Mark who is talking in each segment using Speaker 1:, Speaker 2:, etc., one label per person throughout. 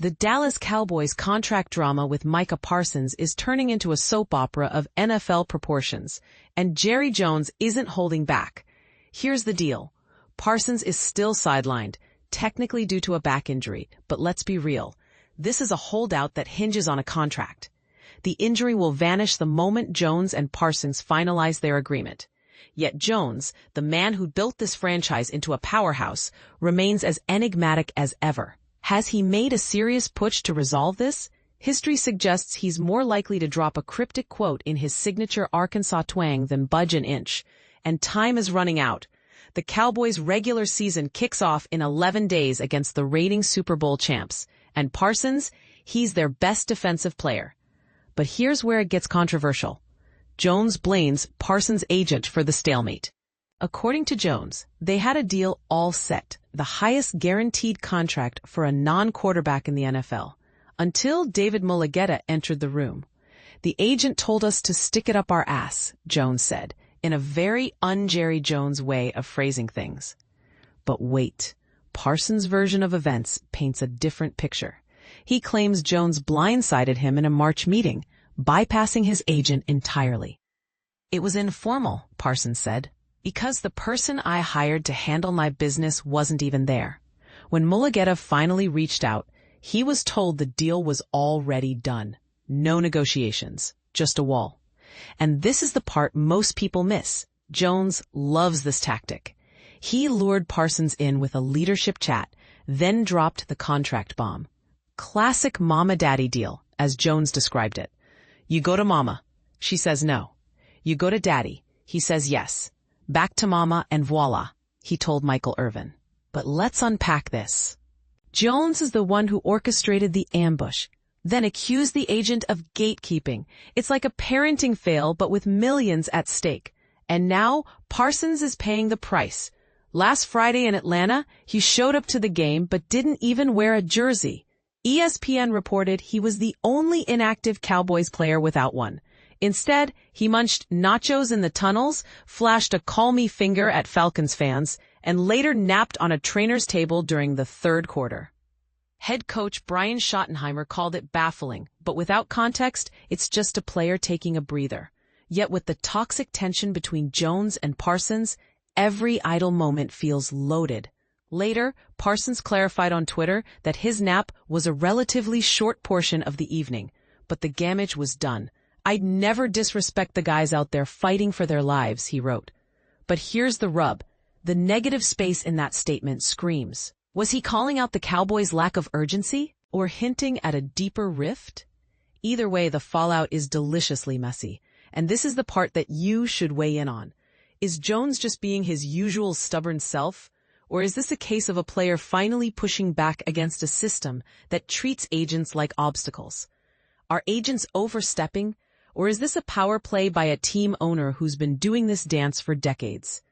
Speaker 1: The Dallas Cowboys contract drama with Micah Parsons is turning into a soap opera of NFL proportions, and Jerry Jones isn't holding back. Here's the deal. Parsons is still sidelined, technically due to a back injury, but let's be real. This is a holdout that hinges on a contract. The injury will vanish the moment Jones and Parsons finalize their agreement. Yet Jones, the man who built this franchise into a powerhouse, remains as enigmatic as ever. Has he made a serious push to resolve this? History suggests he's more likely to drop a cryptic quote in his signature Arkansas twang than budge an inch. And time is running out. The Cowboys' regular season kicks off in 11 days against the reigning Super Bowl champs. And Parsons, he's their best defensive player. But here's where it gets controversial. Jones blames Parsons' agent for the stalemate. According to Jones, they had a deal all set, the highest guaranteed contract for a non-quarterback in the NFL, until David Mulugheta entered the room. The agent told us to stick it up our ass, Jones said, in a very un-Jerry Jones way of phrasing things. But wait, Parsons' version of events paints a different picture. He claims Jones blindsided him in a March meeting, bypassing his agent entirely. It was informal, Parsons said, because the person I hired to handle my business wasn't even there. When Mulugheta finally reached out, he was told the deal was already done. No negotiations, just a wall. And this is the part most people miss. Jones loves this tactic. He lured Parsons in with a leadership chat, then dropped the contract bomb. Classic mama-daddy deal, as Jones described it. You go to mama. She says no. You go to daddy. He says yes. Back to mama and voila, he told Michael Irvin. But let's unpack this. Jones is the one who orchestrated the ambush, then accused the agent of gatekeeping. It's like a parenting fail, but with millions at stake. And now Parsons is paying the price. Last Friday in Atlanta, he showed up to the game but didn't even wear a jersey. ESPN reported he was the only inactive Cowboys player without one. Instead, he munched nachos in the tunnels, flashed a call me finger at Falcons fans, and later napped on a trainer's table during the third quarter. Head coach Brian Schottenheimer called it baffling, but without context, it's just a player taking a breather. Yet with the toxic tension between Jones and Parsons, every idle moment feels loaded. Later, Parsons clarified on Twitter that his nap was a relatively short portion of the evening, but the damage was done. I'd never disrespect the guys out there fighting for their lives, he wrote. But here's the rub. The negative space in that statement screams. Was he calling out the Cowboys' lack of urgency or hinting at a deeper rift? Either way, the fallout is deliciously messy. And this is the part that you should weigh in on. Is Jones just being his usual stubborn self? Or is this a case of a player finally pushing back against a system that treats agents like obstacles? Are agents overstepping? Or is this a power play by a team owner who's been doing this dance for decades?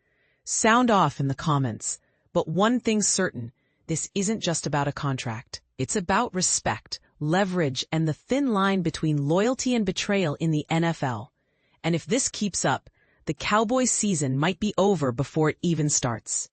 Speaker 1: Sound off in the comments. But one thing's certain, this isn't just about a contract. It's about respect, leverage, and the thin line between loyalty and betrayal in the NFL. And if this keeps up, the Cowboys season might be over before it even starts.